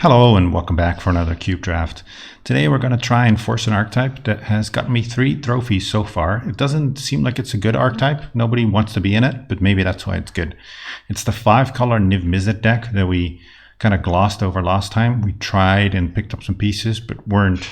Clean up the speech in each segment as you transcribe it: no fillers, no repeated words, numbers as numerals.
Hello and welcome back for another cube draft. Today we're going to try and force an archetype that has gotten me 3 trophies so far. It doesn't seem like it's a good archetype. Nobody wants to be in it, but maybe that's why it's good. It's the 5 color Niv deck that we kind of glossed over last time. We tried and picked up some pieces, but weren't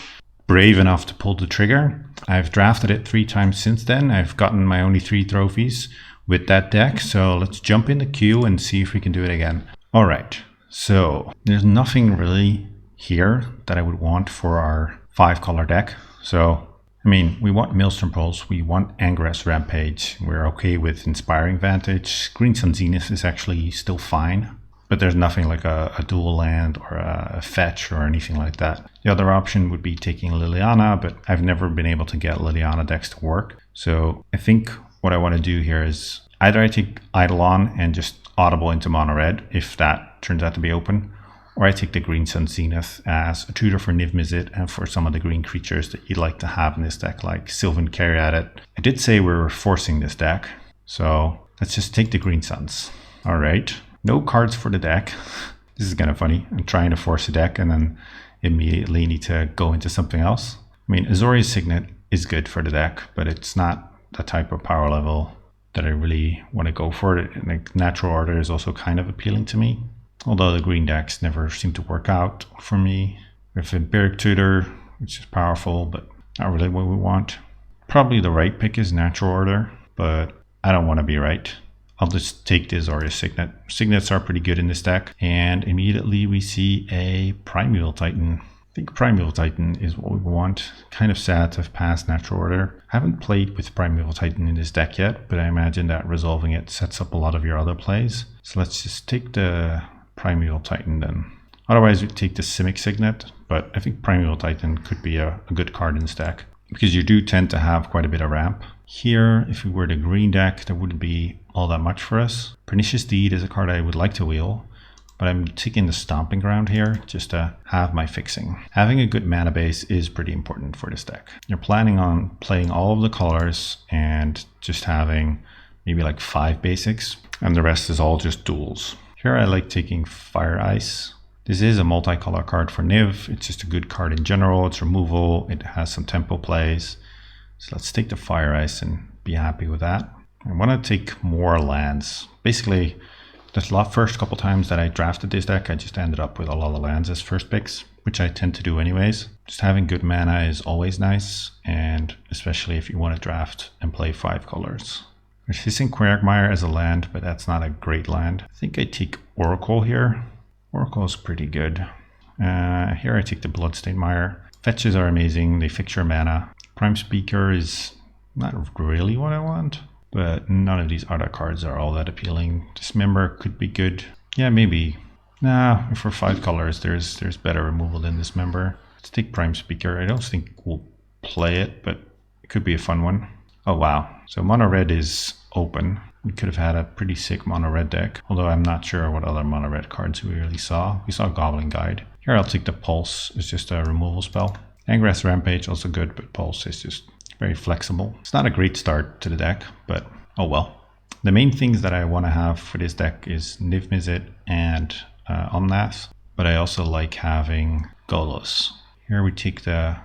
brave enough to pull the trigger. I've drafted it 3 times since then. I've gotten my only 3 trophies with that deck. So let's jump in the queue and see if we can do it again. All right. So there's nothing really here that I would want for our 5 color deck. So, I mean, we want Maelstrom Pulse, we want Anger's Rampage, we're okay with Inspiring Vantage. Green Sun Zenith is actually still fine, but there's nothing like a dual land or a fetch or anything like that. The other option would be taking Liliana, but I've never been able to get Liliana decks to work. So I think what I want to do here is either I take Eidolon and just audible into mono red if that turns out to be open, or I take the Green Sun Zenith as a tutor for Niv and for some of the green creatures that you'd like to have in this deck, like Sylvan Caryatid. I did say we were forcing this deck, so let's just take the Green Suns. All right, no cards for the deck. This is kind of funny. I'm trying to force a deck and then immediately need to go into something else. I mean, Azorius Signet is good for the deck, but it's not the type of power level that I really want to go for. It. Like, Natural Order is also kind of appealing to me, although the green decks never seem to work out for me. We have Empiric Tutor, which is powerful, but not really what we want. Probably the right pick is Natural Order, but I don't want to be right. I'll just take the Azorius Signet. Signets are pretty good in this deck, and immediately we see a Primeval Titan. I think Primeval Titan is what we want. Kind of sad to have passed Natural Order. I haven't played with Primeval Titan in this deck yet, but I imagine that resolving it sets up a lot of your other plays. So let's just take the Primeval Titan then. Otherwise we take the Simic Signet, but I think Primeval Titan could be a good card in this deck, because you do tend to have quite a bit of ramp. Here, if we were the green deck, that wouldn't be all that much for us. Pernicious Deed is a card I would like to wheel, but I'm taking the Stomping Ground here just to have my fixing. Having a good mana base is pretty important for this deck. You're planning on playing all of the colors and just having maybe like 5 basics, and the rest is all just duels. Here I like taking Fire Ice. This is a multicolor card for Niv. It's just a good card in general. It's removal. It has some tempo plays. So let's take the Fire Ice and be happy with that. I want to take more lands. Basically, the first couple times that I drafted this deck, I just ended up with a lot of lands as first picks, which I tend to do anyways. Just having good mana is always nice, and especially if you want to draft and play 5 colors. There's Hissing Quagmire as a land, but that's not a great land. I think I take Oracle here. Oracle is pretty good. Here I take the Bloodstained Mire. Fetches are amazing. They fix your mana. Prime Speaker is not really what I want, but none of these other cards are all that appealing. Dismember could be good. Yeah, maybe. Nah, for 5 colors, there's better removal than Dismember. Let's take Prime Speaker. I don't think we'll play it, but it could be a fun one. Oh wow, so mono red is open. We could have had a pretty sick mono red deck, although I'm not sure what other mono red cards we really saw. We saw Goblin Guide. Here I'll take the Pulse. It's just a removal spell. Anger's Rampage also good, but Pulse is just very flexible. It's not a great start to the deck, but oh well. The main things that I want to have for this deck is Niv and Omnath, but I also like having Golos. Here we take the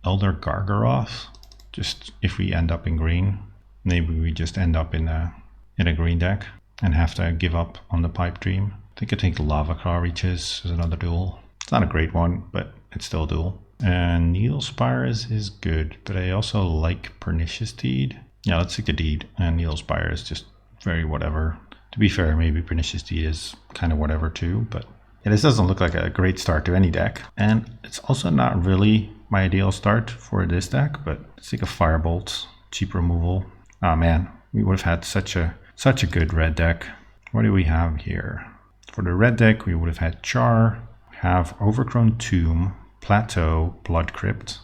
Elder Gargaroth. Just if we end up in green, maybe we just end up in a green deck and have to give up on the Pipe Dream. I think I take Lava Claw Reaches as another duel. It's not a great one, but it's still a duel. And Needle Spires is good, but I also like Pernicious Deed. Yeah, let's take the Deed, and Needle Spire is just very whatever. To be fair, maybe Pernicious Deed is kind of whatever too, but yeah, this doesn't look like a great start to any deck. And it's also not really my ideal start for this deck, but let's take a Firebolt, cheap removal. Oh man, we would have had such a good red deck. What do we have here? For the red deck, we would have had Char, have Overgrown Tomb, Plateau, Blood Crypt.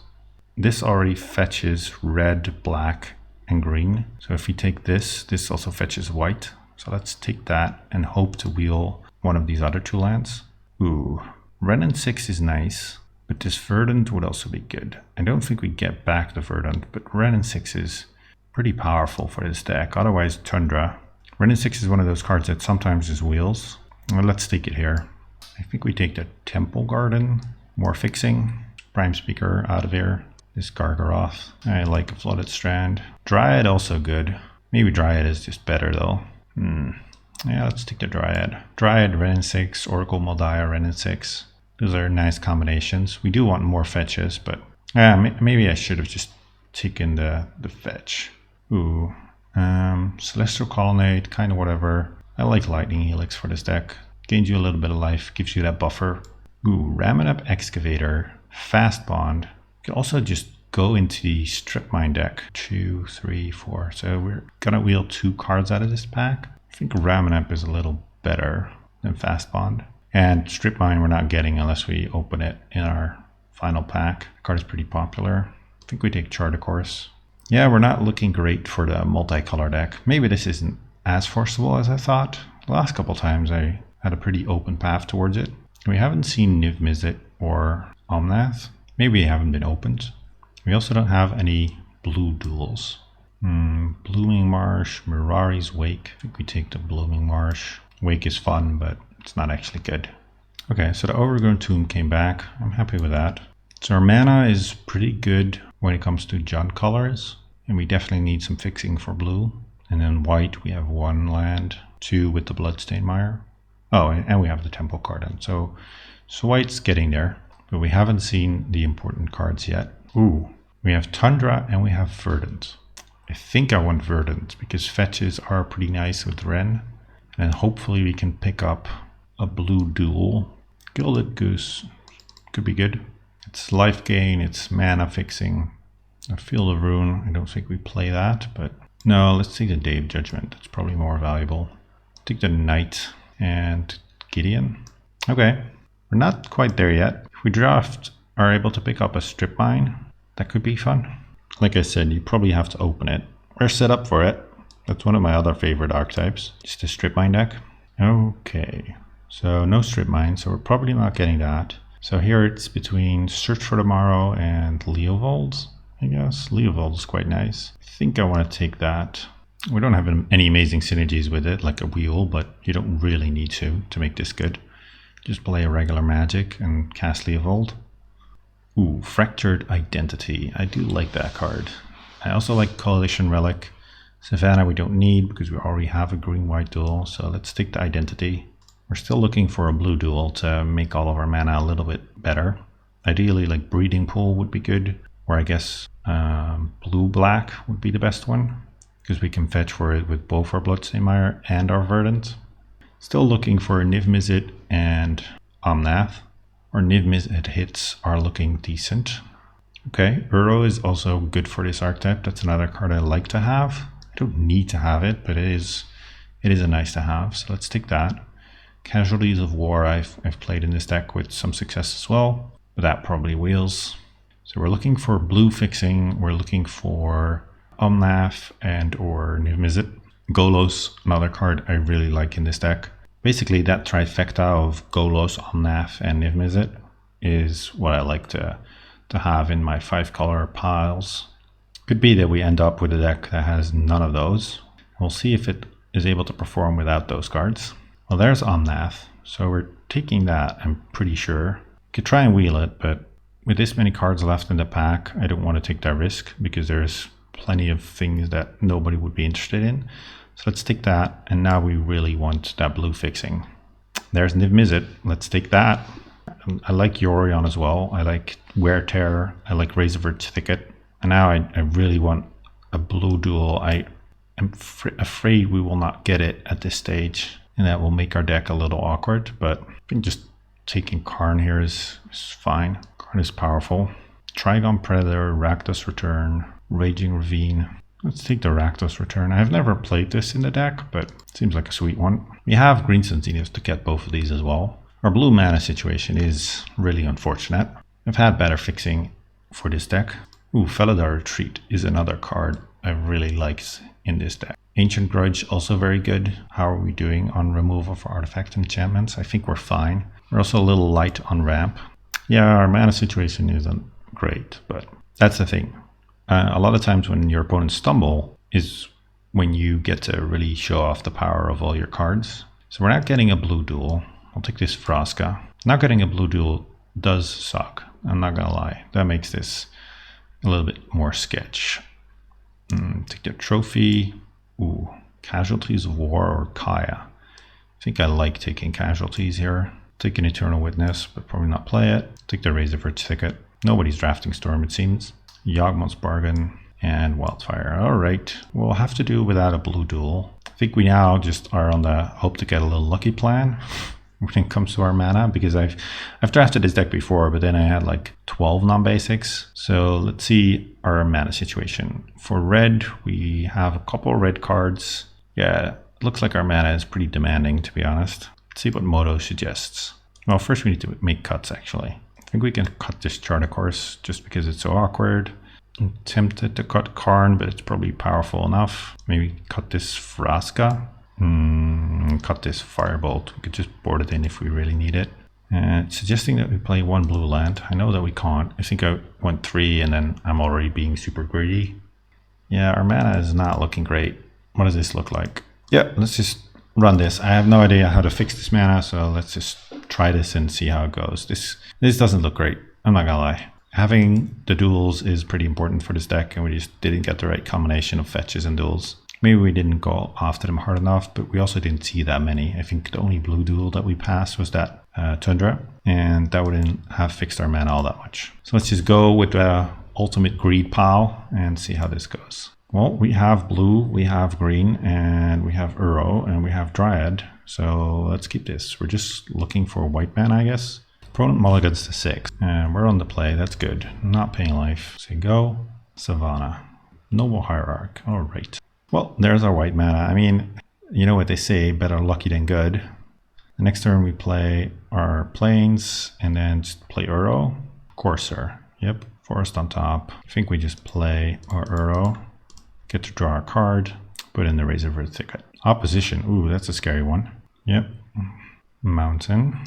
This already fetches red, black, and green. So if we take this, this also fetches white. So let's take that and hope to wheel one of these other 2 lands. Ooh, Renin 6 is nice, but this Verdant would also be good. I don't think we get back the Verdant, but Renin 6 is pretty powerful for this deck. Otherwise, Tundra. Renin 6 is one of those cards that sometimes just wheels. Well, let's take it here. I think we take the Temple Garden, more fixing, Prime Speaker out of here, this Gargaroth. I like a Flooded Strand. Dryad also good. Maybe Dryad is just better though. Yeah, let's take the Dryad. Dryad, Ren 6, Oracle Moldiah, Ren 6. Those are nice combinations. We do want more fetches, but maybe I should have just taken the fetch. Ooh, Celestial Colonnade, kind of whatever. I like Lightning Helix for this deck. Gains you a little bit of life, gives you that buffer. Ooh, Ramming Up Excavator, Fast Bond. You can also just go into the Strip Mine deck. 2, 3, 4. So we're gonna wheel 2 cards out of this pack. I think Ramming Up is a little better than Fast Bond. And Strip Mine we're not getting unless we open it in our final pack. The card is pretty popular. I think we take Chart a Course. Yeah, we're not looking great for the multicolor deck. Maybe this isn't as forcible as I thought. The last couple times I had a pretty open path towards it. We haven't seen Niv Mizzet or Omnath. Maybe they haven't been opened. We also don't have any blue duels. Blooming Marsh, Mirari's Wake. I think we take the Blooming Marsh. Wake is fun, but it's not actually good. Okay, so the Overgrown Tomb came back. I'm happy with that. So our mana is pretty good when it comes to junk colors. And we definitely need some fixing for blue. And then white, we have 1 land, 2 with the Bloodstained Mire. Oh, and we have the Temple Garden. So white's getting there, but we haven't seen the important cards yet. Ooh, we have Tundra and we have Verdant. I think I want Verdant because fetches are pretty nice with Ren. And hopefully we can pick up a blue duel. Gilded Goose could be good. It's life gain, it's mana fixing. A Field of Ruin, I don't think we play that, but no, let's take the Day of Judgment. That's probably more valuable. Take the Knight and Gideon. Okay, we're not quite there yet. If we draft are able to pick up a Strip Mine, that could be fun. Like I said, you probably have to open it. We're set up for it. That's one of my other favorite archetypes. Just a Strip Mine deck. Okay, so no Strip Mine, so we're probably not getting that. So here it's between Search for Tomorrow and Leovold, I guess. Leovold is quite nice. I think I want to take that. We don't have any amazing synergies with it, like a wheel, but you don't really need to make this good. Just play a regular Magic and cast Leovold. Ooh, Fractured Identity. I do like that card. I also like Coalition Relic. Savannah we don't need because we already have a green-white duel, so let's take the Identity. We're still looking for a blue duel to make all of our mana a little bit better. Ideally, like Breeding Pool would be good, or I guess blue-black would be the best one, because we can fetch for it with both our Bloodstained Mire and our Verdant. Still looking for Niv Mizzet and Omnath. Our Niv Mizzet hits are looking decent. Okay, Uro is also good for this archetype. That's another card I like to have. I don't need to have it, but it is a nice to have, so let's take that. Casualties of War I've played in this deck with some success as well, but that probably wheels. So we're looking for blue fixing, we're looking for Omnath and or Niv Mizzet. Golos, another card I really like in this deck. Basically that trifecta of Golos, Omnath and Niv Mizzet is what I like to have in my 5-color piles. Could be that we end up with a deck that has none of those. We'll see if it is able to perform without those cards. Well, there's Omnath, so we're taking that, I'm pretty sure. Could try and wheel it, but with this many cards left in the pack, I don't want to take that risk because there's plenty of things that nobody would be interested in. So let's take that, and now we really want that blue fixing. There's Niv Mizzet, let's take that. I like Yorion as well, I like Wear Terror, I like Razorverge Thicket, and now I really want a blue duel. I am afraid we will not get it at this stage, and that will make our deck a little awkward, but I think just taking Karn here is fine. Karn is powerful. Trigon Predator, Rakdos Return, Raging Ravine. Let's take the Rakdos Return. I've never played this in the deck, but it seems like a sweet one. We have Green Sentinels to get both of these as well. Our blue mana situation is really unfortunate. I've had better fixing for this deck. Ooh, Felidar Retreat is another card I really liked in this deck. Ancient Grudge, also very good. How are we doing on removal for artifact enchantments? I think we're fine. We're also a little light on ramp. Yeah, our mana situation isn't great, but that's the thing. A lot of times when your opponents stumble is when you get to really show off the power of all your cards. So we're not getting a blue duel. I'll take this Vraska. Not getting a blue duel does suck. I'm not gonna lie. That makes this a little bit more sketch. Take the trophy. Ooh, Casualties of War or Kaya. I think I like taking casualties here. Take an Eternal Witness, but probably not play it. Take the Razorverge ticket. Nobody's drafting Storm, it seems. Yawgmoth's Bargain and Wildfire. All right, we'll have to do without a blue duel. I think we now just are on the hope to get a little lucky plan when it comes to our mana, because I've drafted this deck before, but then I had like 12 non-basics. So let's see our mana situation. For red, we have a couple red cards. Yeah, it looks like our mana is pretty demanding, to be honest. Let's see what Moto suggests. Well, first we need to make cuts, actually. I think we can cut this Charter Course just because it's so awkward. I'm tempted to cut Karn, but it's probably powerful enough. Maybe cut this Vraska. Cut this Firebolt. We could just board it in if we really need it. Suggesting that we play one blue land. I know that we can't. I think I went 3 and then I'm already being super greedy. Yeah, our mana is not looking great. What does this look like? Yeah, let's just run this. I have no idea how to fix this mana, so let's just try this and see how it goes. This doesn't look great. I'm not gonna lie. Having the duels is pretty important for this deck, and we just didn't get the right combination of fetches and duels. Maybe we didn't go after them hard enough, but we also didn't see that many. I think the only blue duel that we passed was that Tundra, and that wouldn't have fixed our mana all that much. So let's just go with the ultimate greed pile and see how this goes. Well, we have blue, we have green, and we have Uro, and we have Dryad. So let's keep this. We're just looking for white mana, I guess. Opponent mulligans to 6, and we're on the play. That's good. Not paying life. So go Savannah. Noble Hierarch. All right. Well, there's our white mana. I mean, you know what they say, better lucky than good. The next turn we play our plains and then just play Uro. Courser. Yep. Forest on top. I think we just play our Uro. Get to draw a card. Put in the Razorverge Thicket. Opposition. Ooh, that's a scary one. Yep. Mountain.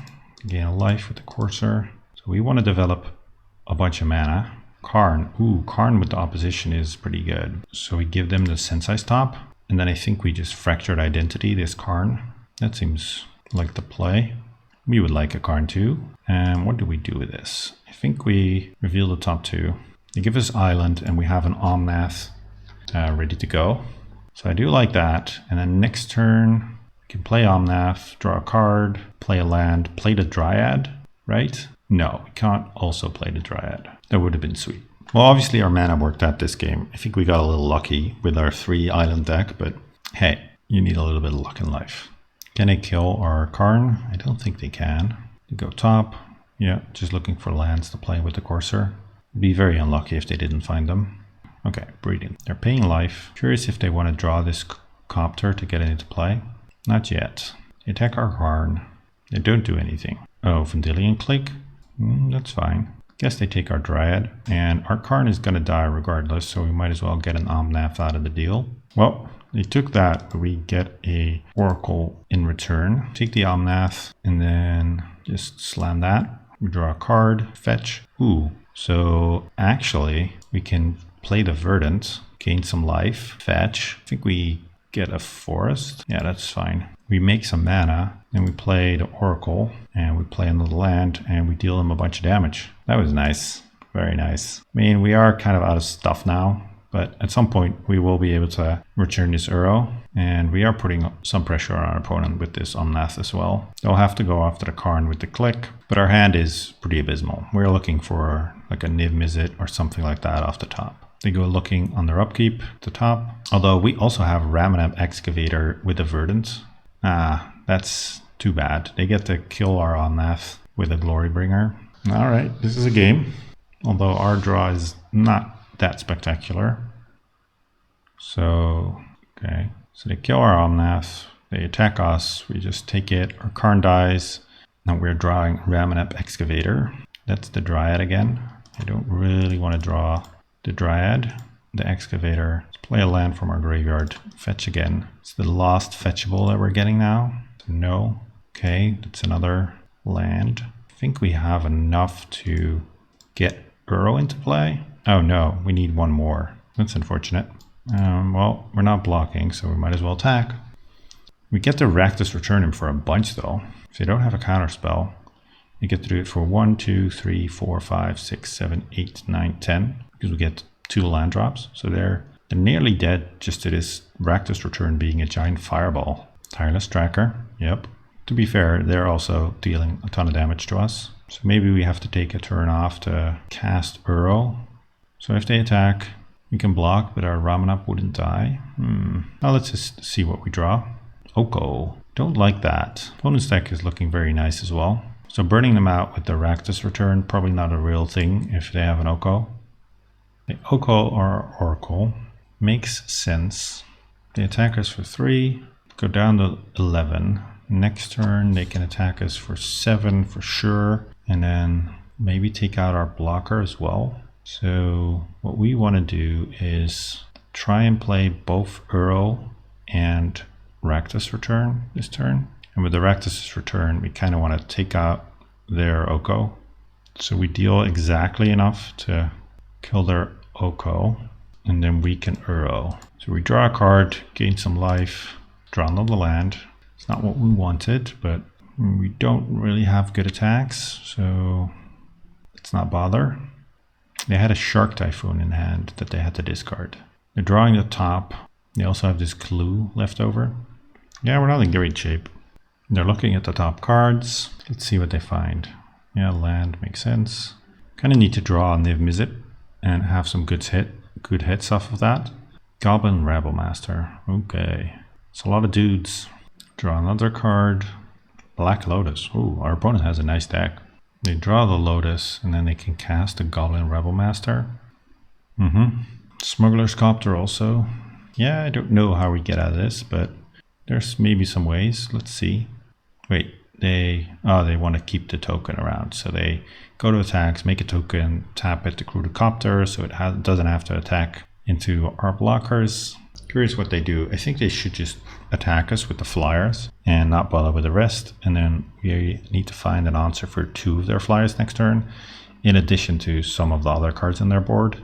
Gain a life with the Courser. So we want to develop a bunch of mana. Karn. Ooh, Karn with the opposition is pretty good. So we give them the Sensei's top. And then I think we just Fractured Identity this Karn. That seems like the play. We would like a Karn too. And what do we do with this? I think we reveal the top 2. They give us Island and we have an Omnath ready to go. So I do like that. And then next turn, we can play Omnath, draw a card, play a land, play the Dryad, right? No, we can't also play the Dryad. That would have been sweet. Well, obviously our mana worked out this game. I think we got a little lucky with our 3 island deck, but hey, you need a little bit of luck in life. Can they kill our Karn? I don't think they can. They go top. Yeah, just looking for lands to play with the Courser. Be very unlucky if they didn't find them. Okay, breeding. They're paying life. Curious if they want to draw this Copter to get it into play. Not yet. They attack our Karn. They don't do anything. Oh, Vendilion Clique? That's fine. Guess they take our Dryad. And our Karn is going to die regardless, so we might as well get an Omnath out of the deal. Well, they took that, but we get a Oracle in return. Take the Omnath, and then just slam that. We draw a card. Fetch. Ooh. So actually, we can play the Verdant, gain some life, fetch. I think we get a Forest. Yeah, that's fine. We make some mana, then we play the Oracle, and we play another land, and we deal them a bunch of damage. That was nice. Very nice. I mean, we are kind of out of stuff now, but at some point we will be able to return this Uro, and we are putting some pressure on our opponent with this Omnath as well. They'll have to go after the Karn with the click, but our hand is pretty abysmal. We're looking for like a Niv Mizzet or something like that off the top. They go looking on their upkeep at the top. Although we also have Ramanap Excavator with a Verdant. That's too bad. They get to kill our Omnath with a Glorybringer. Alright, this is a game. Although our draw is not that spectacular. So, okay. So they kill our Omnath. They attack us. We just take it. Our Karn dies. Now we're drawing Ramanap Excavator. That's the Dryad again. I don't really want to draw the Dryad, the Excavator. Let's play a land from our graveyard. Fetch again. It's the last fetchable that we're getting now. So no. Okay, that's another land. I think we have enough to get Uro into play. Oh no, we need one more. That's unfortunate. Well, we're not blocking, so we might as well attack. We get to Rakdos Return him for a bunch though. If they don't have a counter spell, you get to do it for 1, 2, 3, 4, 5, 6, 7, 8, 9, 10, because we get 2 land drops. So they're nearly dead just to this Rakdos return being a giant fireball. Tireless Tracker, yep. To be fair, they're also dealing a ton of damage to us. So maybe we have to take a turn off to cast Uro. So if they attack, we can block, but our Ramanap wouldn't die. Now let's just see what we draw. Oko. Don't like that. Opponent's deck is looking very nice as well. So burning them out with the Rakdos return, probably not a real thing if they have an Oko. The Oko or Oracle makes sense. They attack us for 3, go down to 11. Next turn they can attack us for 7 for sure, and then maybe take out our blocker as well. So what we want to do is try and play both Uro and Rakdos return this turn. And with the Rakdos return, we kind of want to take out their Oko. So we deal exactly enough to kill their Oko, and then we can Uro. So we draw a card, gain some life, draw another land. It's not what we wanted, but we don't really have good attacks, so let's not bother. They had a Shark Typhoon in hand that they had to discard. They're drawing the top. They also have this clue left over. Yeah, we're not in great shape. They're looking at the top cards. Let's see what they find. Yeah, land makes sense. Kind of need to draw a Niv Mizzet and have some good hits off of that. Goblin Rebel Master. Okay. It's a lot of dudes. Draw another card. Black Lotus. Oh, our opponent has a nice deck. They draw the Lotus and then they can cast a Goblin Rebel Master. Smuggler's Copter also. Yeah, I don't know how we get out of this, but there's maybe some ways. Let's see. Wait, they want to keep the token around. So they go to attacks, make a token, tap it to crew the copter, so it doesn't have to attack into our blockers. Curious what they do. I think they should just attack us with the flyers and not bother with the rest. And then we need to find an answer for 2 of their flyers next turn, in addition to some of the other cards on their board.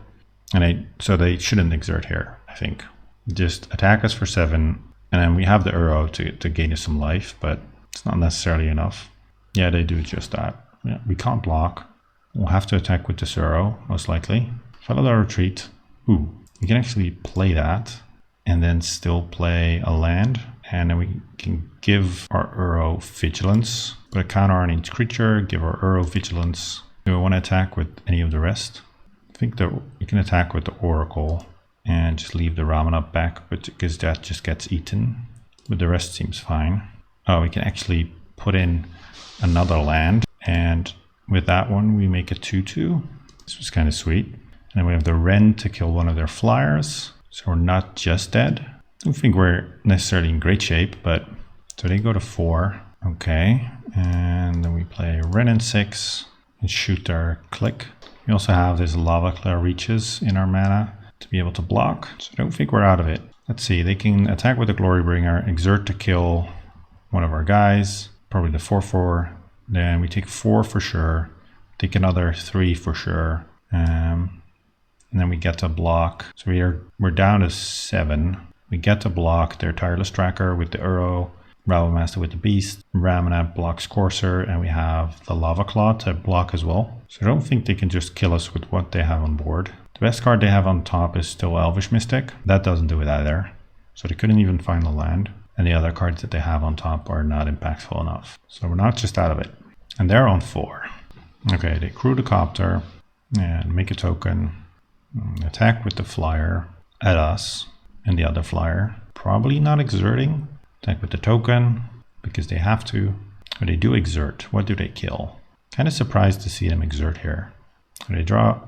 And so they shouldn't exert here, I think. Just attack us for 7, and then we have the Uro to gain us some life, but it's not necessarily enough. Yeah, they do just that. Yeah, we can't block. We'll have to attack with this Uro, most likely. Follow the retreat. Ooh, we can actually play that and then still play a land, and then we can give our Uro Vigilance, put a counter on each creature, give our Uro Vigilance. Do we want to attack with any of the rest? I think that we can attack with the Oracle and just leave the Ramanap back, but because that just gets eaten. But the rest seems fine. Oh, we can actually put in another land, and with that one we make a 2/2. This was kind of sweet. And then we have the Wren to kill one of their flyers, so we're not just dead. I don't think we're necessarily in great shape, but so they go to 4. Okay, and then we play Wren and 6 and shoot our click. We also have this Lava Claw Reaches in our mana to be able to block, so I don't think we're out of it. Let's see, they can attack with the Glorybringer, exert to kill one of our guys, probably the 4/4. Then we take 4 for sure, take another 3 for sure, and then we get to block. So we're down to 7. We get to block their Tireless Tracker with the Uro, Rabble Master with the Beast, Ramanap blocks Courser, and we have the Lava Claw to block as well. So I don't think they can just kill us with what they have on board. The best card they have on top is still Elvish Mystic. That doesn't do it either. So they couldn't even find the land. And the other cards that they have on top are not impactful enough. So we're not just out of it. And they're on 4. Okay, they crew the copter and make a token. Attack with the flyer at us and the other flyer. Probably not exerting. Attack with the token because they have to. Or they do exert. What do they kill? Kind of surprised to see them exert here. So they draw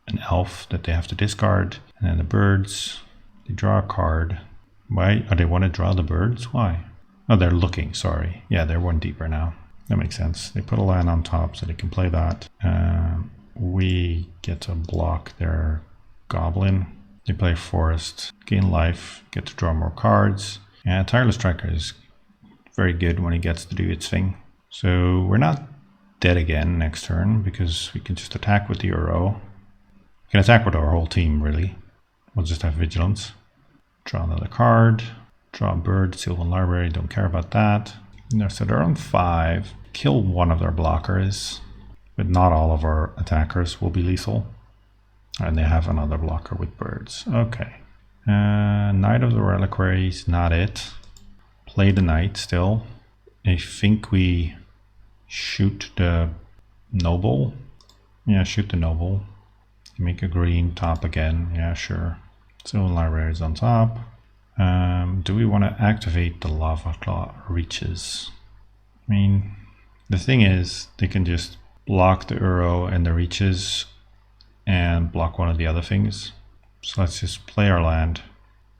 an elf that they have to discard. And then the birds, they draw a card. Why? Oh, they want to draw the birds? Why? Oh, they're looking, sorry. Yeah, they're 1 deeper now. That makes sense. They put a land on top so they can play that. We get to block their goblin. They play forest, gain life, get to draw more cards. And Tireless Tracker is very good when he gets to do its thing. So we're not dead again next turn because we can just attack with the Uro. We can attack with our whole team, really. We'll just have Vigilance. Draw another card. Draw a bird, Sylvan Library, don't care about that. No, so they're on 5. Kill one of their blockers, but not all of our attackers will be lethal. And they have another blocker with birds. Okay. Knight of the Reliquaries, not it. Play the knight still. I think we shoot the noble. Yeah, shoot the noble. Make a green top again. Yeah, sure. Sylvan Library is on top. Do we want to activate the Lava Claw Reaches? I mean, the thing is, they can just block the Uro and the Reaches and block one of the other things. So let's just play our land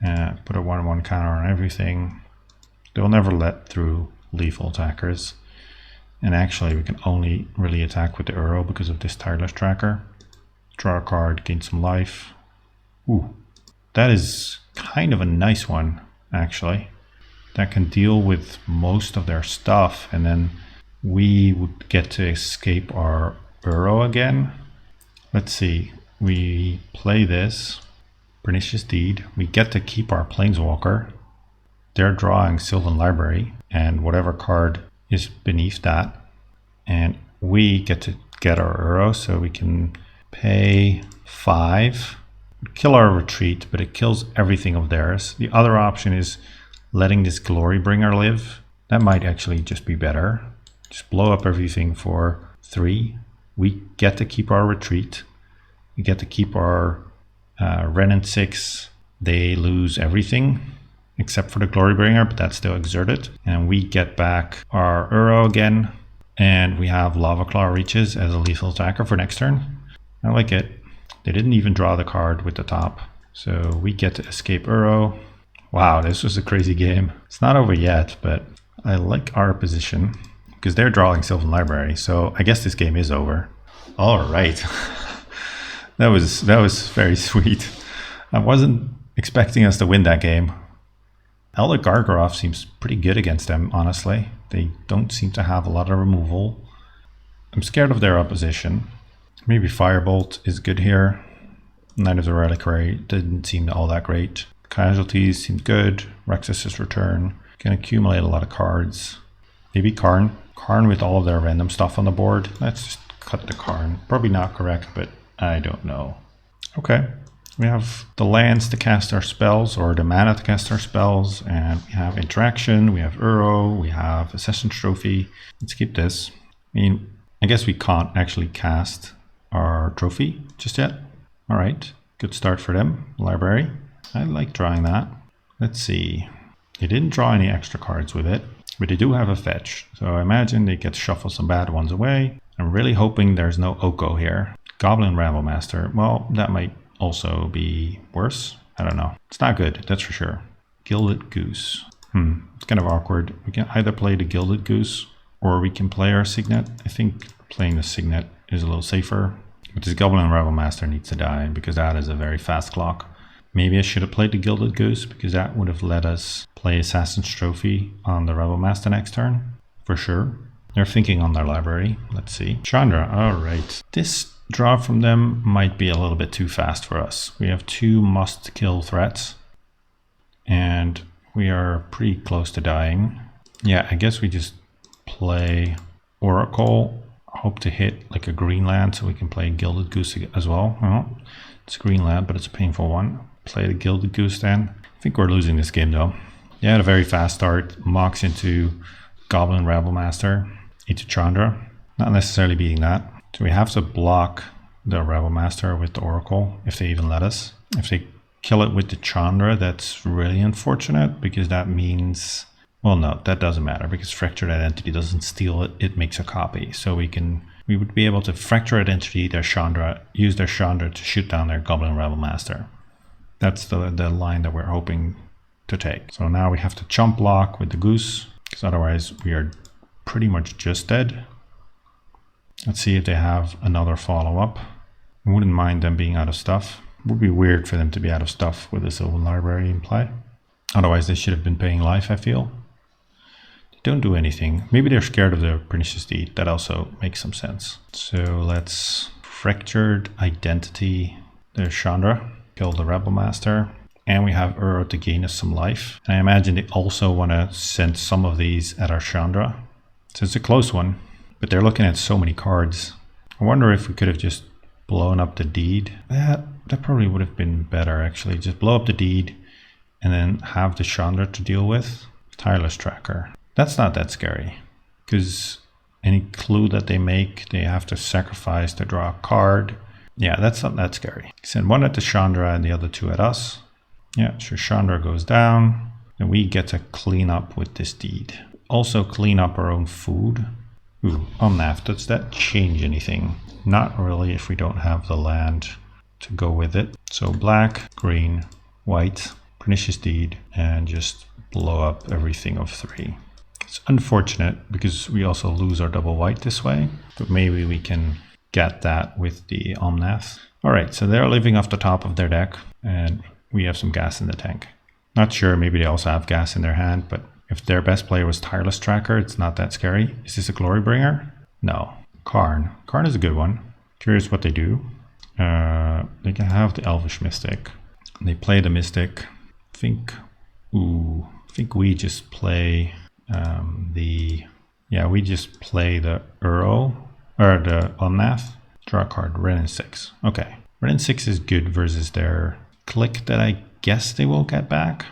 and put a 1/1 counter on everything. They'll never let through lethal attackers. And actually, we can only really attack with the Uro because of this Tireless Tracker. Draw a card, gain some life. Ooh, that is kind of a nice one, actually. That can deal with most of their stuff, and then we would get to escape our Uro again. Let's see, we play this, Pernicious Deed. We get to keep our Planeswalker. They're drawing Sylvan Library, and whatever card is beneath that. And we get to get our Uro, so we can pay 5, kill our retreat, but it kills everything of theirs. The other option is letting this Glorybringer live. That might actually just be better. Just blow up everything for 3. We get to keep our retreat. We get to keep our Renin 6. They lose everything except for the Glorybringer, but that's still exerted. And we get back our Uro again. And we have Lava Claw Reaches as a lethal attacker for next turn. I like it. They didn't even draw the card with the top. So we get to escape Uro. Wow, this was a crazy game. It's not over yet, but I like our position because they're drawing Sylvan Library. So I guess this game is over. All right. that was very sweet. I wasn't expecting us to win that game. Elder Gargaroth seems pretty good against them, honestly. They don't seem to have a lot of removal. I'm scared of their opposition. Maybe Firebolt is good here. Knight of the Reliquary didn't seem all that great. Casualties seemed good. Rexus' Return. Can accumulate a lot of cards. Maybe Karn. Karn with all of their random stuff on the board. Let's just cut the Karn. Probably not correct, but I don't know. Okay. We have the lands to cast our spells, or the mana to cast our spells, and we have Interaction, we have Uro, we have Assassin's Trophy. Let's keep this. I mean, I guess we can't actually cast our trophy just yet. All right, good start for them. Library. I like drawing that. Let's see. They didn't draw any extra cards with it, but they do have a fetch. So I imagine they get to shuffle some bad ones away. I'm really hoping there's no Oko here. Goblin Rabblemaster. Well, that might also be worse. I don't know. It's not good, that's for sure. Gilded Goose. It's kind of awkward. We can either play the Gilded Goose or we can play our Signet. I think playing the Signet is a little safer. But this Goblin Rabblemaster needs to die because that is a very fast clock. Maybe I should have played the Gilded Goose because that would have let us play Assassin's Trophy on the Rabblemaster next turn. For sure. They're thinking on their library. Let's see. Chandra, alright. This draw from them might be a little bit too fast for us. We have 2 must-kill threats. And we are pretty close to dying. Yeah, I guess we just play Oracle. Hope to hit like a green land so we can play Gilded Goose as well. Oh, it's a green land, but it's a painful one. Play the Gilded Goose then. I think we're losing this game though. Yeah, had a very fast start. Mox into Goblin Rabblemaster, into Chandra. Not necessarily beating that. So we have to block the Rabblemaster with the Oracle, if they even let us. If they kill it with the Chandra, that's really unfortunate, because that means... Well, no, that doesn't matter, because Fractured Identity doesn't steal it, it makes a copy. So we would be able to Fracture Identity their Chandra, use their Chandra to shoot down their Goblin Rabblemaster. That's the line that we're hoping to take. So now we have to chump block with the Goose, because otherwise we are pretty much just dead. Let's see if they have another follow-up. I wouldn't mind them being out of stuff. It would be weird for them to be out of stuff with a Sylvan Library in play. Otherwise they should have been paying life, I feel. They don't do anything. Maybe they're scared of the Pernicious Deed. That also makes some sense. So let's Fractured Identity. There's Chandra. Kill the Rabblemaster. and we have Uro to gain us some life. And I imagine they also want to send some of these at our Chandra. So it's a close one, but they're looking at so many cards. I wonder if we could have just blown up the deed. That probably would have been better, actually. Just blow up the deed and then have the Chandra to deal with. Tireless Tracker. That's not that scary, because any clue that they make, they have to sacrifice to draw a card. Yeah, that's not that scary. Send one at the Chandra and the other two at us. Yeah, sure, Chandra goes down. And we get to clean up with this deed. Also clean up our own food. Ooh, Omnath, does that change anything? Not really if we don't have the land to go with it. So black, green, white, Pernicious Deed, and just blow up everything of 3. It's unfortunate because we also lose our double white this way, but maybe we can get that with the Omnath. All right, so they're living off the top of their deck, and we have some gas in the tank. Not sure, maybe they also have gas in their hand, but if their best player was Tireless Tracker, it's not that scary. Is this a Glory Bringer? No. Karn. Karn is a good one. Curious what they do. They can have the Elvish Mystic. They play the Mystic. I think we just play we just play the Uro, or the Omnath. Draw a card, Renin 6. Okay. Renin 6 is good versus their Click that I guess they will get back.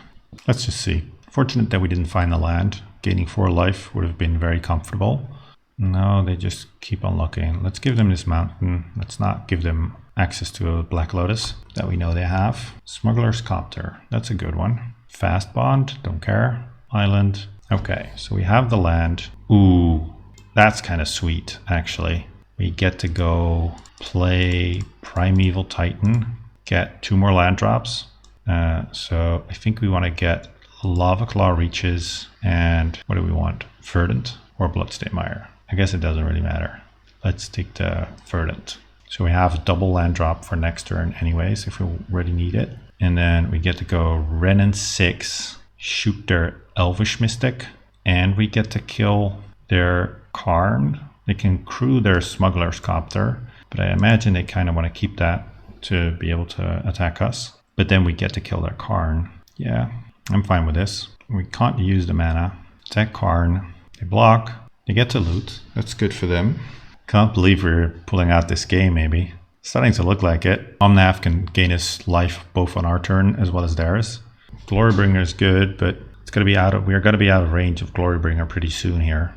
Let's just see. Fortunate that we didn't find the land. Gaining 4 life would have been very comfortable. No, they just keep on looking. Let's give them this mountain. Let's not give them access to a Black Lotus that we know they have. Smuggler's Copter. That's a good one. Fast Bond. Don't care. Island. Okay, so we have the land. Ooh, that's kind of sweet, actually. We get to go play Primeval Titan. Get 2 more land drops. So I think we want to get Lava Claw Reaches, and what do we want? Verdant or Bloodstained Mire? I guess it doesn't really matter. Let's take the Verdant. So we have a double land drop for next turn anyways, if we really need it. And then we get to go Renin 6, shoot their Elvish Mystic, and we get to kill their Karn. They can crew their Smuggler's Copter, but I imagine they kind of want to keep that to be able to attack us. But then we get to kill their Karn. Yeah, I'm fine with this. We can't use the mana. Attack Karn. They block. They get to loot. That's good for them. Can't believe we're pulling out this game, maybe. Starting to look like it. Omnath can gain his life both on our turn as well as theirs. Glorybringer is good, but it's gonna be we're gonna be out of range of Glorybringer pretty soon here.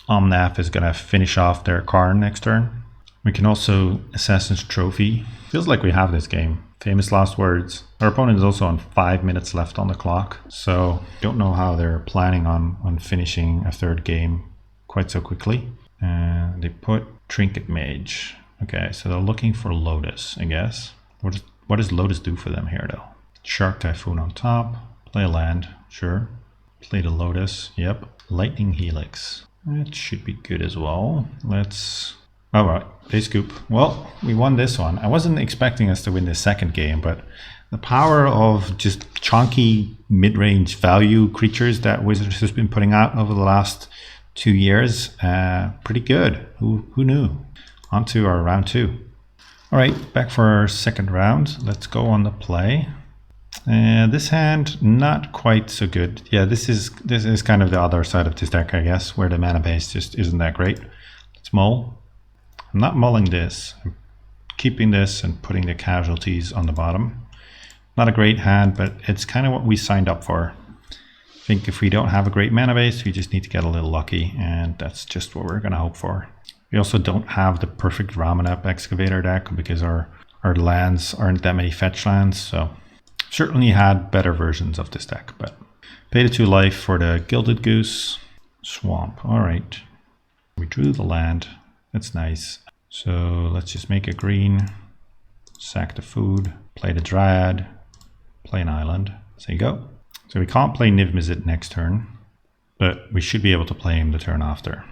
Omnath is gonna finish off their Karn next turn. We can also Assassin's Trophy. Feels like we have this game. Famous last words. Our opponent is also on 5 minutes left on the clock, so don't know how they're planning on finishing a third game quite so quickly. And they put Trinket Mage. Okay, so they're looking for Lotus, I guess. What does Lotus do for them here, though? Shark Typhoon on top. Play a land, sure. Play the Lotus, yep. Lightning Helix. That should be good as well. All right, they scoop. Well, we won this one. I wasn't expecting us to win the second game, but the power of just chunky mid-range value creatures that Wizards has been putting out over the last 2 years, pretty good. Who knew? On to our round 2. All right, back for our second round. Let's go on the play. This hand, not quite so good. Yeah, this is kind of the other side of this deck, I guess, where the mana base just isn't that great. Let's mull. I'm not mulling this. I'm keeping this and putting the casualties on the bottom. Not a great hand, but it's kind of what we signed up for. I think if we don't have a great mana base, we just need to get a little lucky, and that's just what we're going to hope for. We also don't have the perfect Ramanap Excavator deck because our lands aren't that many fetch lands, so certainly had better versions of this deck. But pay the 2 life for the Gilded Goose. Swamp. All right. We drew the land. That's nice. So let's just make a green, sack the food, play the Dryad, play an island. There you go. So we can't play Niv Mizzet next turn, but we should be able to play him the turn after.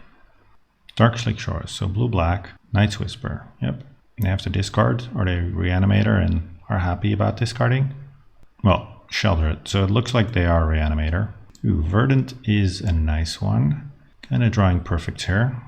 Dark Slick Shores, so blue-black, Night's Whisper. Yep. They have to discard, or they Reanimator and are happy about discarding. Well, shelter it. So it looks like they are Reanimator. Ooh, Verdant is a nice one. Kind of drawing perfect here.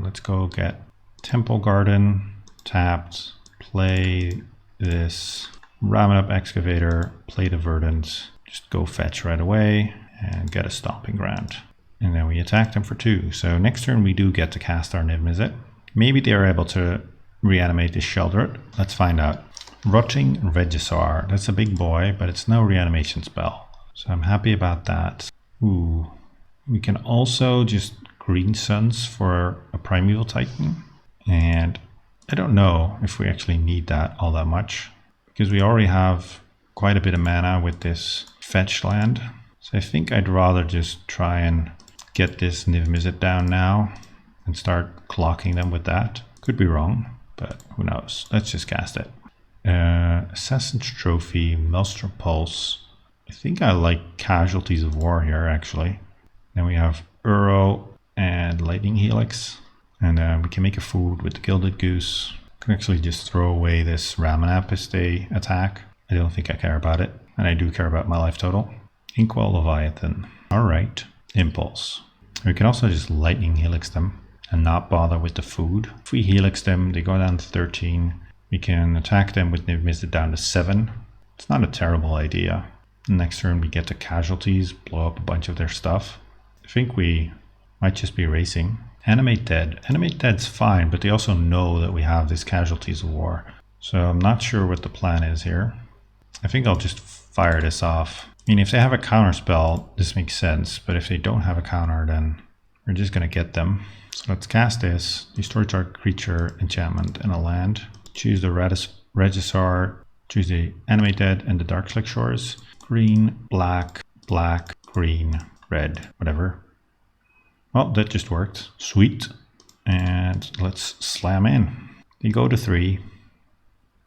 Let's go get Temple Garden tapped. Play this Ramming up Excavator, Plate of Verdant, just go fetch right away and get a Stomping Ground. And then we attack them for 2. So next turn we do get to cast our Niv Mizzet. Maybe they are able to reanimate this Sheldred. Let's find out. Rotting Regisaur. That's a big boy, but it's no reanimation spell. So I'm happy about that. Ooh. We can also just Green Suns for a Primeval Titan. And I don't know if we actually need that all that much, because we already have quite a bit of mana with this fetch land. So I think I'd rather just try and get this Niv Mizzet down now and start clocking them with that. Could be wrong, but who knows. Let's just cast it. Assassin's Trophy, Maelstrom Pulse. I think I like Casualties of War here, actually. Then we have Uro and Lightning Helix. And we can make a food with the Gilded Goose. Can actually just throw away this Ramanap as they attack. I don't think I care about it. And I do care about my life total. Inkwell Leviathan. Alright. Impulse. We can also just Lightning Helix them and not bother with the food. If we Helix them, they go down to 13. We can attack them with Niv Mizzet down to 7. It's not a terrible idea. Next turn we get the Casualties, blow up a bunch of their stuff. I think we might just be racing. Animate Dead. Animate Dead's fine, but they also know that we have this Casualties of War. So I'm not sure what the plan is here. I think I'll just fire this off. I mean, if they have a counter spell, this makes sense. But if they don't have a counter, then we're just going to get them. So let's cast this. Destroy target creature, enchantment, and a land. Choose the Regisaur. Choose the Animate Dead and the Darkslick Shores. Green, black, black, green, red, whatever. Well, that just worked. Sweet. And let's slam in. They go to 3.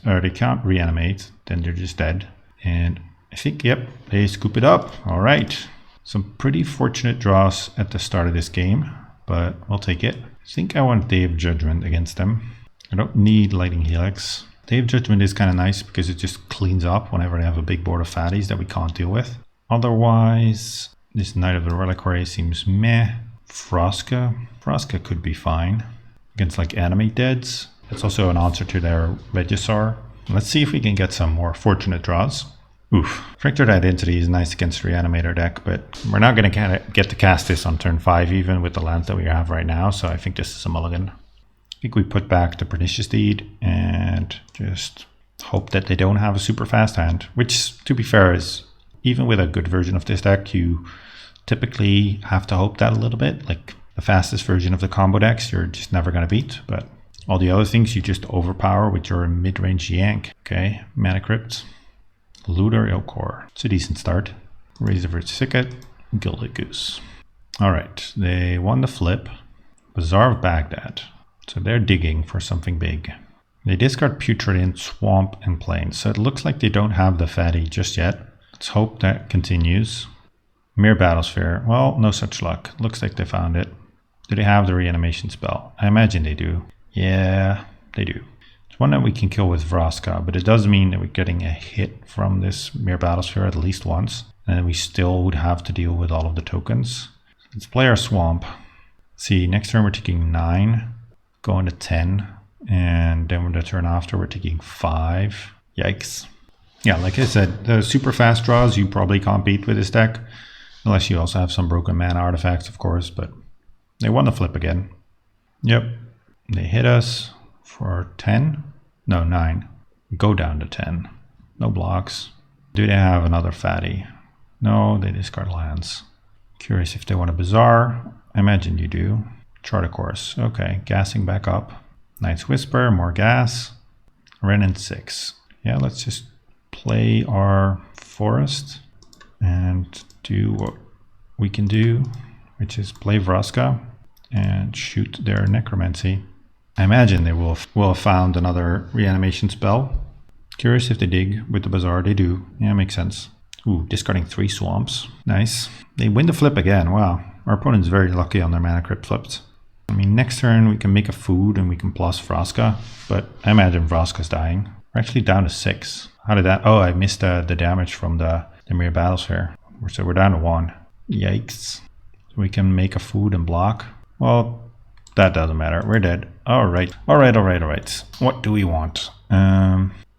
Or they can't reanimate. Then they're just dead. And I think, yep, they scoop it up. All right. Some pretty fortunate draws at the start of this game. But we'll take it. I think I want Day of Judgment against them. I don't need Lightning Helix. Day of Judgment is kind of nice because it just cleans up whenever they have a big board of fatties that we can't deal with. Otherwise, this Knight of the Reliquary seems meh. Froska could be fine against like Animate Deads. It's also an answer to their Regisaur. Let's see if we can get some more fortunate draws. Oof. Fractured Identity is nice against Reanimator deck, but we're not going to get to cast this on turn 5 even with the lands that we have right now, so I think this is a mulligan. I think we put back the Pernicious Deed and just hope that they don't have a super fast hand, which, to be fair, is even with a good version of this deck, you typically have to hope that a little bit. Like the fastest version of the combo decks, you're just never going to beat, but all the other things you just overpower with your mid-range yank. Okay, Mana Crypt, Looter Ilkor. It's a decent start. Razorverse Thicket, Gilded Goose. Alright, they won the flip. Bazaar of Baghdad. So they're digging for something big. They discard Putrid in Swamp and Plain. So it looks like they don't have the fatty just yet. Let's hope that continues. Mere Battlesphere. Well, no such luck. Looks like they found it. Do they have the reanimation spell? I imagine they do. Yeah, they do. It's one that we can kill with Vraska, but it does mean that we're getting a hit from this Mere Battlesphere at least once. And we still would have to deal with all of the tokens. Let's play our Swamp. See, next turn we're taking 9, going to 10, and then the turn after we're taking 5. Yikes. Yeah, like I said, the super fast draws you probably can't beat with this deck. Unless you also have some broken mana artifacts, of course, but they won the flip again. Yep, they hit us for 10? No, 9. Go down to 10. No blocks. Do they have another fatty? No, they discard lands. Curious if they want a Bazaar. I imagine you do. Chart a course. Okay, gassing back up. Knight's Whisper, more gas. Renin 6. Yeah, let's just play our Forest and do what we can do, which is play Vraska and shoot their Necromancy. I imagine they will have found another reanimation spell. Curious if they dig with the Bazaar. They do. Yeah, makes sense. Ooh, discarding 3 swamps. Nice. They win the flip again. Wow. Our opponent's very lucky on their Mana Crypt flips. I mean, next turn we can make a food and we can plus Vraska, but I imagine Vraska's dying. We're actually down to 6. How did that? Oh, I missed the damage from the Mere Battlesphere. So we're down to 1. Yikes. So we can make a food and block. Well, that doesn't matter. We're dead. Alright. Alright. What do we want?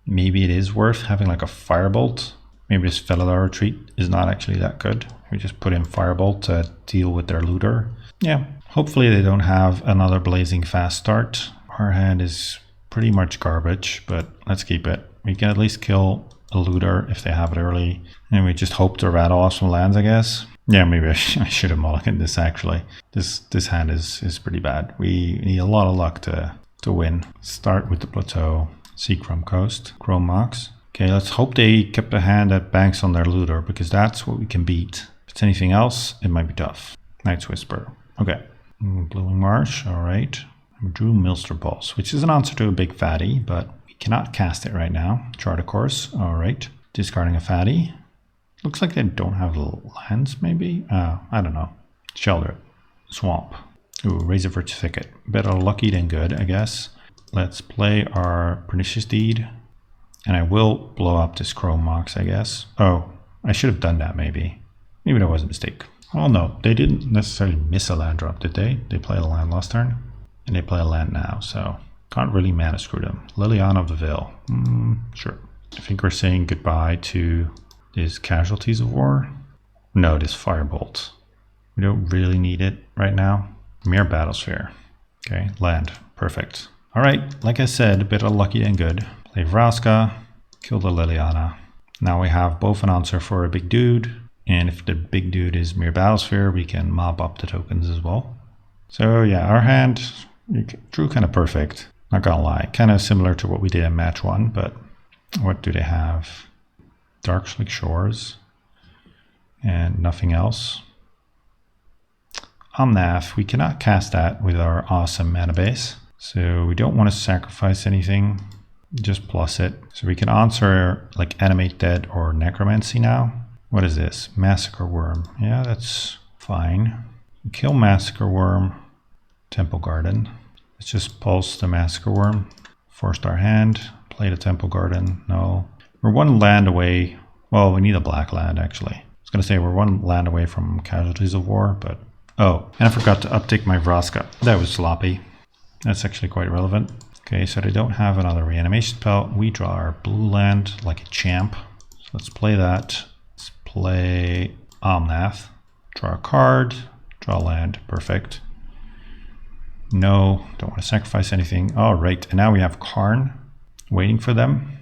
maybe it is worth having like a Firebolt. Maybe this Felidar Retreat is not actually that good. We just put in Firebolt to deal with their looter. Yeah, hopefully they don't have another Blazing Fast start. Our hand is pretty much garbage, but let's keep it. We can at least kill a looter if they have it early. And we just hope to rattle off some lands, I guess. Yeah, maybe I should have mulliganed this actually. This hand is pretty bad. We need a lot of luck to win. Start with the Plateau. Seachrome Coast. Chrome Mox. Okay, let's hope they kept a hand that banks on their looter, because that's what we can beat. If it's anything else, it might be tough. Night's Whisper. Okay. Blooming Marsh. All right. We drew Milster Pulse, which is an answer to a big fatty, but we cannot cast it right now. Chart a course. All right. Discarding a fatty. Looks like they don't have lands, maybe? I don't know. Shelter. Swamp. Ooh, Razorverge Thicket. Better lucky than good, I guess. Let's play our Pernicious Deed. And I will blow up this Chrome Mox, I guess. Oh, I should have done that, maybe. Maybe that was a mistake. Oh, no. They didn't necessarily miss a land drop, did they? They played a land last turn. And they play a land now, so can't really mana screw them. Liliana of the Veil. Sure. I think we're saying goodbye to this Casualties of War. No, this Firebolt. We don't really need it right now. Mere Battlesphere. Okay, land. Perfect. All right, like I said, a bit of lucky and good. Play Vraska, kill the Liliana. Now we have both an answer for a big dude, and if the big dude is Mere Battlesphere, we can mob up the tokens as well. So yeah, our hand drew kind of perfect. Not gonna lie, kind of similar to what we did in match 1, but what do they have? Darkslick Shores and nothing else. Omnath, we cannot cast that with our awesome mana base, so we don't want to sacrifice anything, just plus it. So we can answer like Animate Dead or Necromancy now. What is this? Massacre Worm. Yeah, that's fine. Kill Massacre Worm. Temple Garden. Let's just pulse the Massacre Worm. Forced our hand. Play the Temple Garden. No. We're one land away. Well, we need a black land actually. I was going to say we're one land away from Casualties of War, but... Oh, and I forgot to uptick my Vraska. That was sloppy. That's actually quite relevant. Okay, so they don't have another reanimation spell. We draw our blue land like a champ. So let's play that. Let's play Omnath. Draw a card. Draw land. Perfect. No, don't want to sacrifice anything. All right, and now we have Karn waiting for them.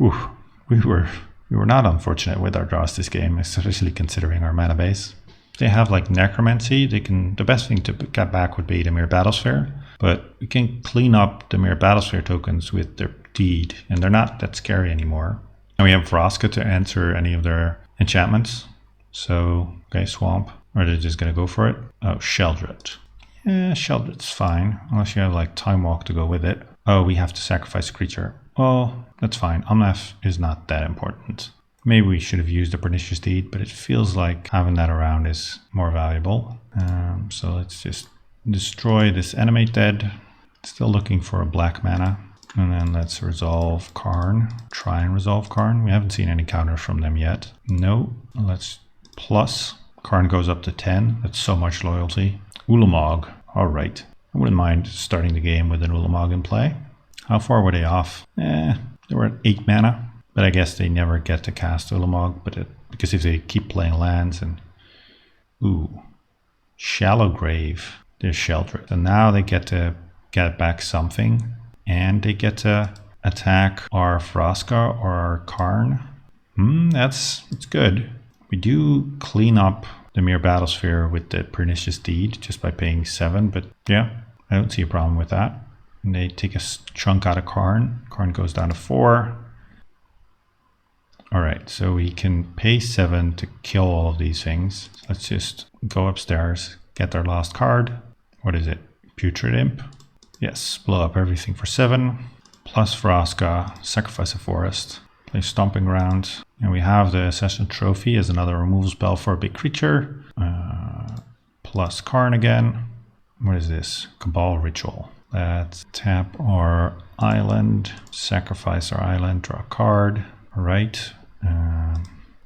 Ooh, we were not unfortunate with our draws this game, especially considering our mana base. If they have like Necromancy, they can. The best thing to get back would be the Mere Battlesphere, but we can clean up the Mere Battlesphere tokens with their Deed, and they're not that scary anymore. And we have Vraska to answer any of their enchantments. So, okay, Swamp. Or are they just gonna go for it? Oh, Sheldred. Yeah, Sheldred's fine, unless you have like Time Walk to go with it. Oh, we have to sacrifice a creature. Well, that's fine. Omnath is not that important. Maybe we should have used the Pernicious Deed, but it feels like having that around is more valuable. So let's just destroy this Animate Dead. Still looking for a black mana. And then let's resolve Karn. Try and resolve Karn. We haven't seen any counters from them yet. No. Let's plus. Karn goes up to 10. That's so much loyalty. Ulamog. All right. I wouldn't mind starting the game with an Ulamog in play. How far were they off? They were at 8 mana. But I guess they never get to cast Ulamog, because if they keep playing lands and... Ooh. Shallow Grave. There's Sheldred. And now they get to get back something. And they get to attack our Vraska or our Karn. That's good. We do clean up the Mere Battlesphere with the Pernicious Deed just by paying 7. But yeah, I don't see a problem with that. And they take a chunk out of Karn. Karn goes down to 4. All right, so we can pay 7 to kill all of these things. Let's just go upstairs, get our last card. What is it? Putrid Imp? Yes, blow up everything for 7. Plus Vraska, sacrifice a forest, play Stomping Ground. And we have the Ascension Trophy as another removal spell for a big creature. Plus Karn again. What is this? Cabal Ritual. Let's tap our island, sacrifice our island, draw a card. All right.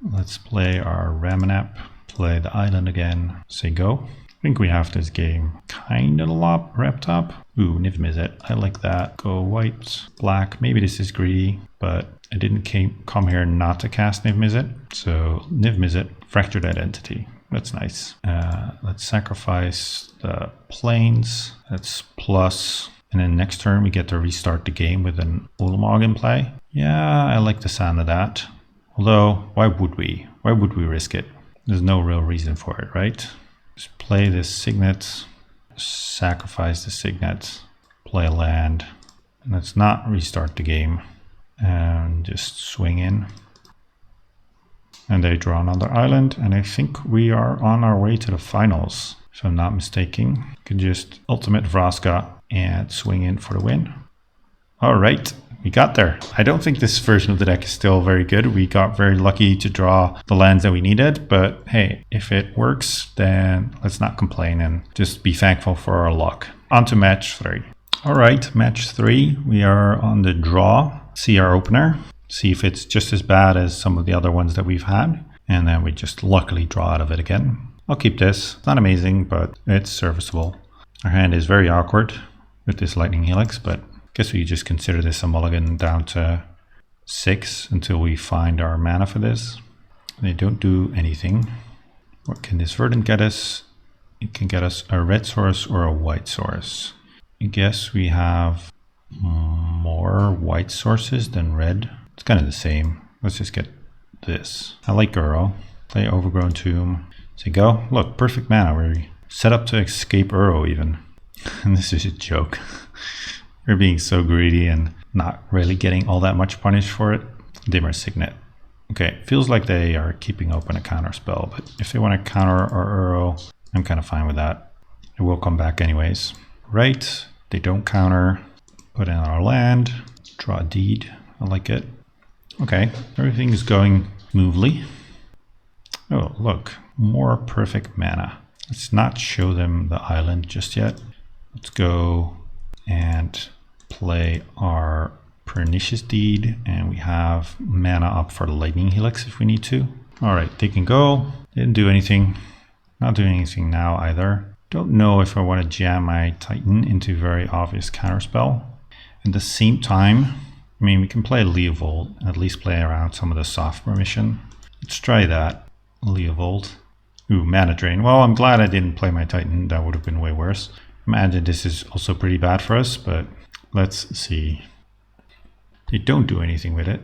Let's play our Ramanap, play the island again, say go. I think we have this game kind of wrapped up. Ooh, Niv Mizzet. I like that. Go white, black. Maybe this is greedy, but I didn't come here not to cast Niv Mizzet. So Niv Mizzet, fractured identity. That's nice. Let's sacrifice the plains. That's plus. And then next turn we get to restart the game with an Ulamog in play. Yeah, I like the sound of that. Although, why would we? Why would we risk it? There's no real reason for it, right? Just play this signet, sacrifice the signet, play a land, and let's not restart the game, and just swing in. And they draw another island, and I think we are on our way to the finals, if I'm not mistaken. You can just ultimate Vraska and swing in for the win. All right. We got there. I don't think this version of the deck is still very good. We got very lucky to draw the lands that we needed, but hey, if it works, then let's not complain and just be thankful for our luck. On to match 3. All right, match 3. We are on the draw. See our opener. See if it's just as bad as some of the other ones that we've had. And then we just luckily draw out of it again. I'll keep this. It's not amazing, but it's serviceable. Our hand is very awkward with this Lightning Helix, but guess we just consider this a mulligan down to 6 until we find our mana for this. They don't do anything. What can this verdant get us? It can get us a red source or a white source. I guess we have more white sources than red. It's kind of the same. Let's just get this. I like Uro. Play Overgrown Tomb. Say go. Look, perfect mana. We're set up to escape Uro even. And this is a joke. We're being so greedy and not really getting all that much punish for it. Dimmer Signet. Okay, feels like they are keeping open a counter spell, but if they want to counter our Uro, I'm kind of fine with that. It will come back anyways. Right, they don't counter. Put in our land. Draw a deed. I like it. Okay, everything is going smoothly. Oh, look, more perfect mana. Let's not show them the island just yet. Let's go and play our Pernicious Deed, and we have mana up for the Lightning Helix if we need to. All right, they can go. Didn't do anything. Not doing anything now either. Don't know if I want to jam my Titan into very obvious counterspell. At the same time, I mean, we can play Leovold, at least play around some of the soft permission. Let's try that. Leovold. Ooh, mana drain. Well, I'm glad I didn't play my Titan. That would have been way worse. Imagine this is also pretty bad for us, but let's see. They don't do anything with it.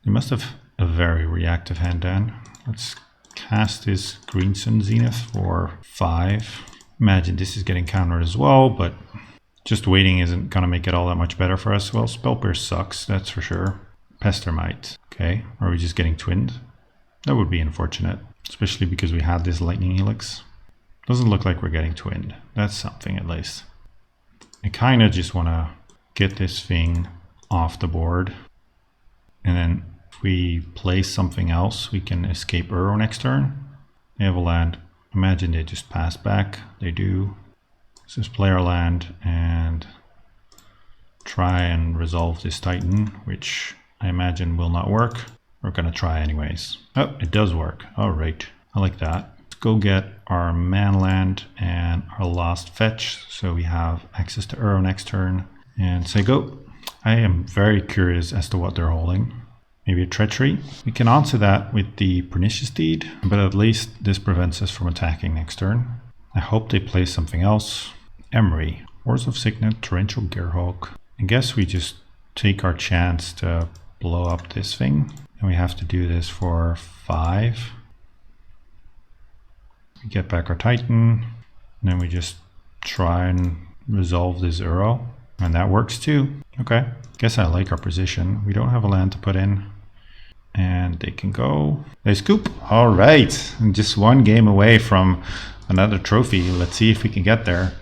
They must have a very reactive hand then. Let's cast this Green Sun Zenith for 5. Imagine this is getting countered as well, but just waiting isn't going to make it all that much better for us. Well, Spell Pierce sucks, that's for sure. Pestermite. Okay, are we just getting twinned? That would be unfortunate, especially because we had this Lightning Helix. Doesn't look like we're getting twinned. That's something at least. I kind of just want to get this thing off the board. And then if we play something else, we can escape Uro next turn. They have a land. Imagine they just pass back. They do. Let's just play our land and try and resolve this Titan, which I imagine will not work. We're going to try anyways. Oh, it does work. All right. I like that. Go get our man land and our last fetch, so we have access to Uro next turn, and say go. I am very curious as to what they're holding. Maybe a treachery. We can answer that with the Pernicious Deed, but at least this prevents us from attacking next turn. I hope they play something else. Emery, Wars of Signet, Torrential Gearhawk. I guess we just take our chance to blow up this thing, and we have to do this for 5. We get back our Titan, and then we just try and resolve this Uro, and that works too. Okay, guess I like our position. We don't have a land to put in, and they can go. They scoop. All right, and just one game away from another trophy. Let's see if we can get there.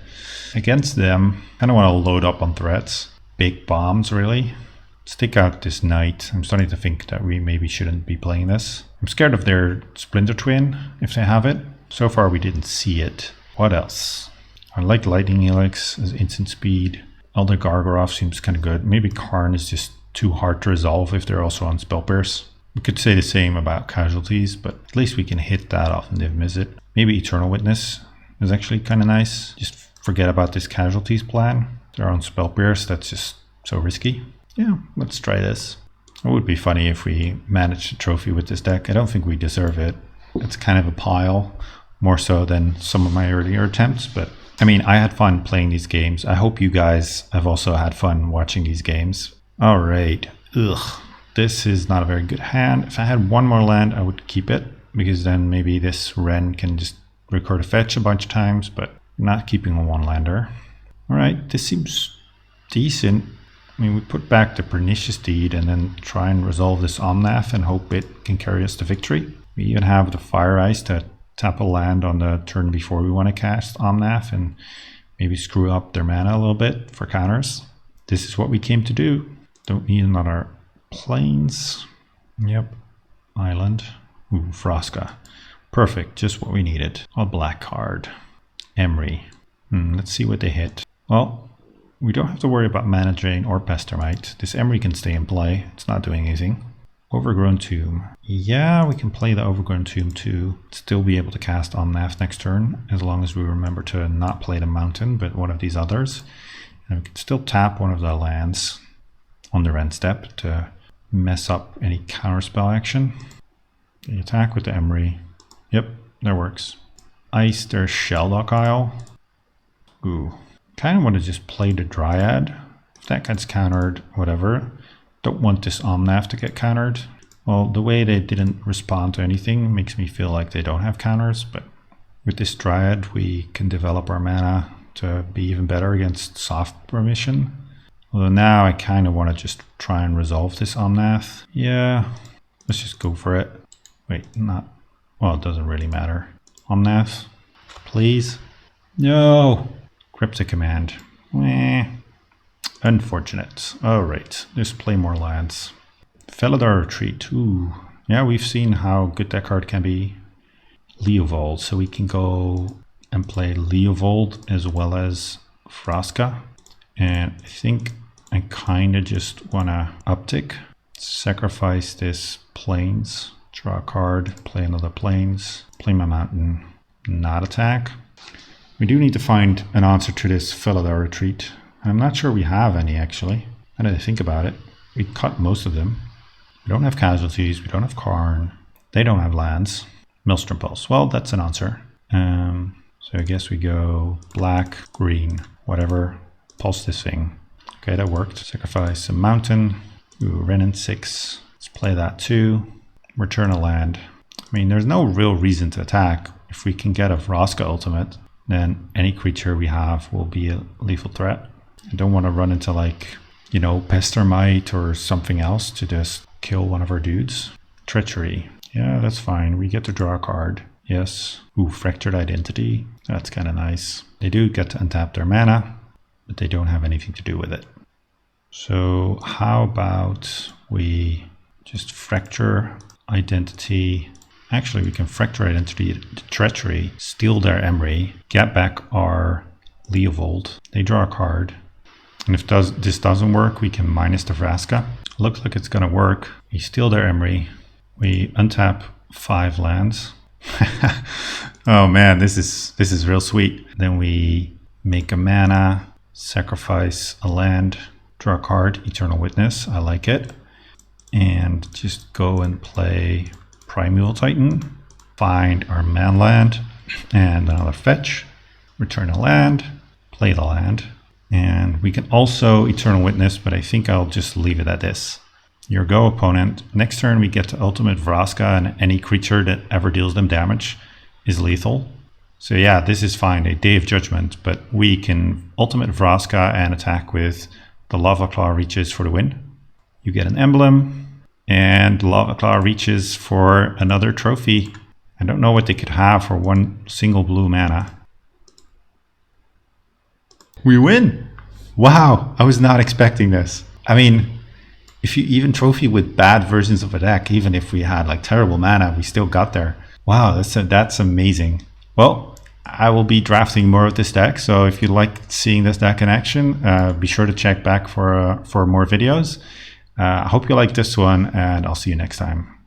Against them, I don't want to load up on threats. Big bombs, really. Let's take out this knight. I'm starting to think that we maybe shouldn't be playing this. I'm scared of their Splinter Twin, if they have it. So far we didn't see it. What else? I like Lightning Helix as instant speed. Elder Gargoroth seems kind of good. Maybe Karn is just too hard to resolve if they're also on Spell Pierce. We could say the same about Casualties, but at least we can hit that off Niv Mizzet. Maybe Eternal Witness. is actually kind of nice. Just forget about this casualties plan. They're on spell pierce, that's just so risky. Yeah, let's try this. It would be funny if we managed a trophy with this deck. I don't think we deserve it. It's kind of a pile, more so than some of my earlier attempts, but I mean, I had fun playing these games. I hope you guys have also had fun watching these games. All right. Ugh. This is not a very good hand. If I had one more land, I would keep it, because then maybe this Wren can just record a fetch a bunch of times, but I'm not keeping a one-lander. All right, this seems decent. I mean, we put back the Pernicious Deed and then try and resolve this Omnath and hope it can carry us to victory. We even have the Fire Ice to tap a land on the turn before we want to cast Omnath and maybe screw up their mana a little bit for counters. This is what we came to do. Don't need another Plains. Yep. Island. Ooh, Vraska. Perfect. Just what we needed. A black card. Emery. Let's see what they hit. Well, we don't have to worry about Mana Drain or Pestermite. This Emery can stay in play. It's not doing anything. Overgrown Tomb. Yeah, we can play the Overgrown Tomb too. Still be able to cast Omnath next turn, as long as we remember to not play the Mountain, but one of these others. And we can still tap one of the lands on the end step to mess up any counterspell action. The attack with the Emery. Yep, that works. Ice, there's Shelldock Isle. Ooh. Kind of want to just play the Dryad. If that gets countered, whatever. Don't want this Omnath to get countered. Well, the way they didn't respond to anything makes me feel like they don't have counters, but with this Dryad, we can develop our mana to be even better against soft permission. Although now I kind of want to just try and resolve this Omnath. Yeah, let's just go for it. Wait, not... Well, it doesn't really matter. Omnath, please. No! Cryptic Command. Unfortunate. Alright, just play more lands. Felidar Retreat. Ooh. Yeah, we've seen how good that card can be. Leovold. So we can go and play Leovold as well as Vraska. And I think I kind of just want to uptick. Sacrifice this Plains. Draw a card. Play another Plains. Play my Mountain. Not attack. We do need to find an answer to this Felidar Retreat. I'm not sure we have any, actually. Now that I think about it, we cut most of them. We don't have casualties, we don't have Karn, they don't have lands. Maelstrom Pulse, well, that's an answer. So I guess we go black, green, whatever, pulse this thing. Okay, that worked. Sacrifice a Mountain. Ooh, Renin 6, let's play that too. Return a land. I mean, there's no real reason to attack. If we can get a Vraska ultimate, then any creature we have will be a lethal threat. I don't want to run into, like, you know, Pestermite or something else to just kill one of our dudes. Treachery. Yeah, that's fine. We get to draw a card. Yes. Ooh, Fractured Identity. That's kind of nice. They do get to untap their mana, but they don't have anything to do with it. So how about we just Fracture Identity. Actually, we can Fracture Identity to Treachery, steal their Emery, get back our Leovold. They draw a card. And if this doesn't work, we can minus the Vraska. Looks like it's going to work. We steal their Emery. We untap 5 lands. Oh man, this is real sweet. Then we make a mana, sacrifice a land, draw a card, Eternal Witness. I like it. And just go and play Primeval Titan. Find our man land and another fetch. Return a land, play the land. And we can also Eternal Witness, but I think I'll just leave it at this. Your go, opponent. Next turn we get to Ultimate Vraska, and any creature that ever deals them damage is lethal. So yeah, this is fine, a Day of Judgment, but we can Ultimate Vraska and attack with the Lava Claw Reaches for the win. You get an emblem, and Lava Claw Reaches for another trophy. I don't know what they could have for one single blue mana. We win! Wow, I was not expecting this. I mean, if you even trophy with bad versions of a deck, even if we had like terrible mana, we still got there. Wow, that's amazing. Well, I will be drafting more of this deck, so if you like seeing this deck in action, be sure to check back for more videos. I hope you like this one, and I'll see you next time.